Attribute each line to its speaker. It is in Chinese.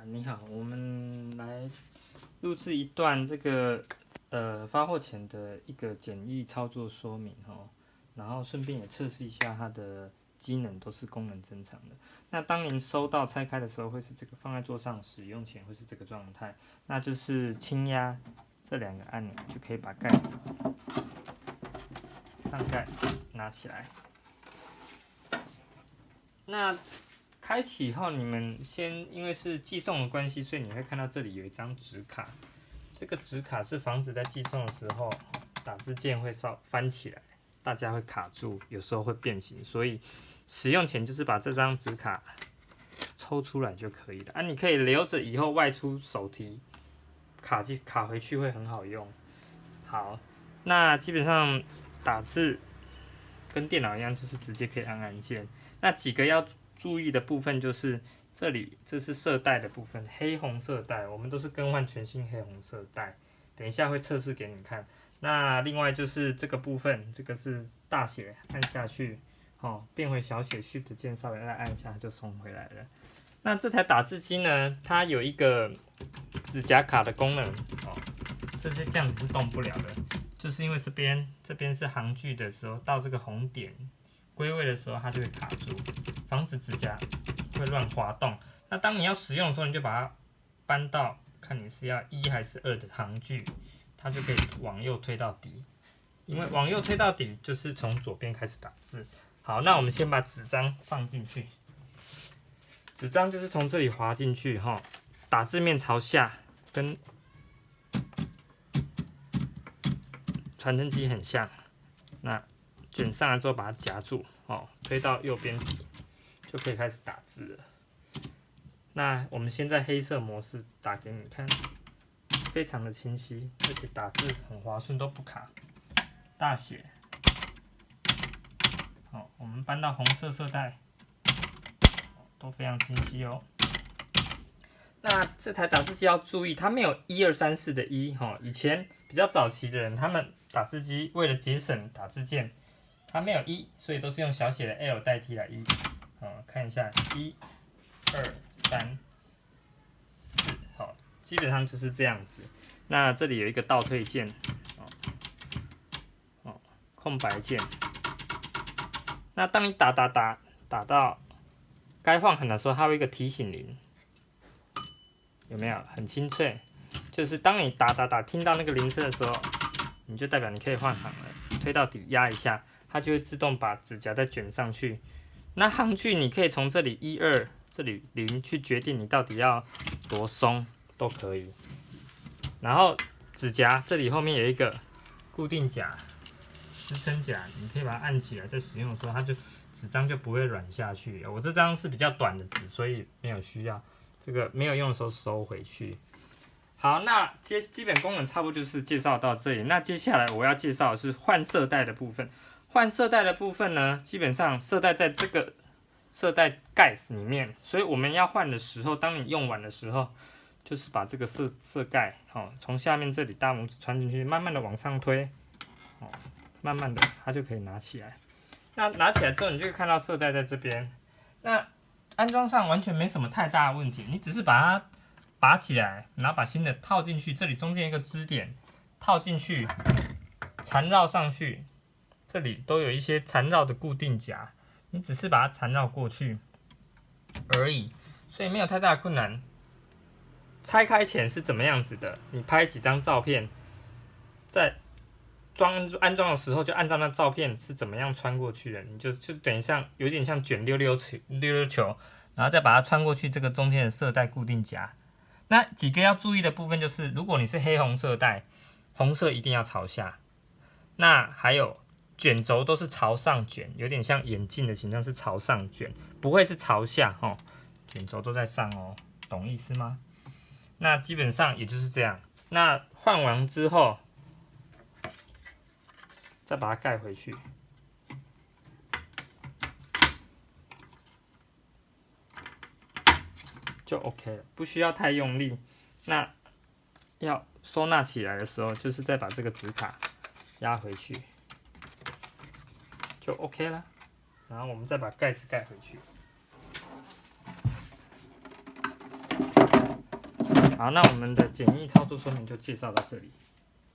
Speaker 1: 你好，我们来录制一段这个发货前的一个简易操作说明哦，然后顺便也测试一下它的机能都是功能正常的。那当您收到拆开的时候，会是这个放在桌上使用前会是这个状态，那就是轻压这两个按钮就可以把盖子上盖拿起来。那开启后，你们先因为是寄送的关系，所以你会看到这里有一张纸卡。这个纸卡是防止在寄送的时候打字键会翻起来，大家会卡住，有时候会变形，所以使用前就是把这张纸卡抽出来就可以了。你可以留着以后外出手提卡回去会很好用。好，那基本上打字跟电脑一样，就是直接可以按按键。那几个要注意的部分就是这里，这是色带的部分，黑红色带，我们都是更换全新黑红色带。等一下会测试给你看。那另外就是这个部分，这个是大写，按下去，变回小写 Shift 键稍微再按一下就松回来了。那这台打字机呢，它有一个指甲卡的功能这样子是动不了的，就是因为这边是行距的时候，到这个红点归位的时候，它就会卡住，防止指甲会乱滑动。那当你要使用的时候，你就把它搬到看你是要1还是2的行距，它就可以往右推到底。因为往右推到底就是从左边开始打字。好，那我们先把纸张放进去。纸张就是从这里滑进去打字面朝下，跟传真机很像。那卷上来之后把它夹住，推到右边底，就可以开始打字了。那我们先在黑色模式打给你看，非常的清晰，而且打字很滑顺，都不卡。大写，我们搬到红色色带，都非常清晰哦。那这台打字机要注意，它没有1、2、3、4的1，以前比较早期的人，他们打字机为了节省打字键，它没有1，所以都是用小写的 L 代替来1。看一下1、2、3、4，基本上就是这样子。那这里有一个倒退键，空白键。那当你打到该换行的时候，它会有一个提醒铃，有没有很清脆？就是当你打听到那个铃声的时候，你就代表你可以换行了。推到底压一下，它就会自动把指甲再卷上去。那行距你可以从这里1、2，这里0去决定你到底要多松都可以。然后指甲这里后面有一个固定夹、支撑夹，你可以把它按起来，在使用的时候它就纸张就不会软下去。我这张是比较短的纸，所以没有需要。这个没有用的时候收回去。好，那基本功能差不多就是介绍到这里。那接下来我要介绍的是换色带的部分。换色带的部分呢，基本上色带在这个色带盖里面，所以我们要换的时候，当你用完的时候，就是把这个色盖从下面这里大拇指穿进去，慢慢的往上推，慢慢的它就可以拿起来。那拿起来之后，你就会看到色带在这边。那安装上完全没什么太大的问题，你只是把它拔起来，然后把新的套进去，这里中间有一个支点，套进去，缠绕上去，这里都有一些缠绕的固定夹，你只是把它缠绕过去而已，所以没有太大的困难。拆开前是怎么样子的？你拍几张照片，在安装的时候就按照那照片是怎么样穿过去的，你就等于有点像卷溜溜球，然后再把它穿过去这个中间的色带固定夹。那几个要注意的部分就是，如果你是黑红色带，红色一定要朝下。那还有卷轴都是朝上卷，有点像眼镜的形状是朝上卷，不会是朝下卷轴都在上懂意思吗？那基本上也就是这样。那换完之后，再把它盖回去，就 OK 了，不需要太用力。那要收纳起来的时候，就是再把这个纸卡压回去，就 OK 了。然后我们再把盖子盖回去。好，那我们的简易操作说明就介绍到这里。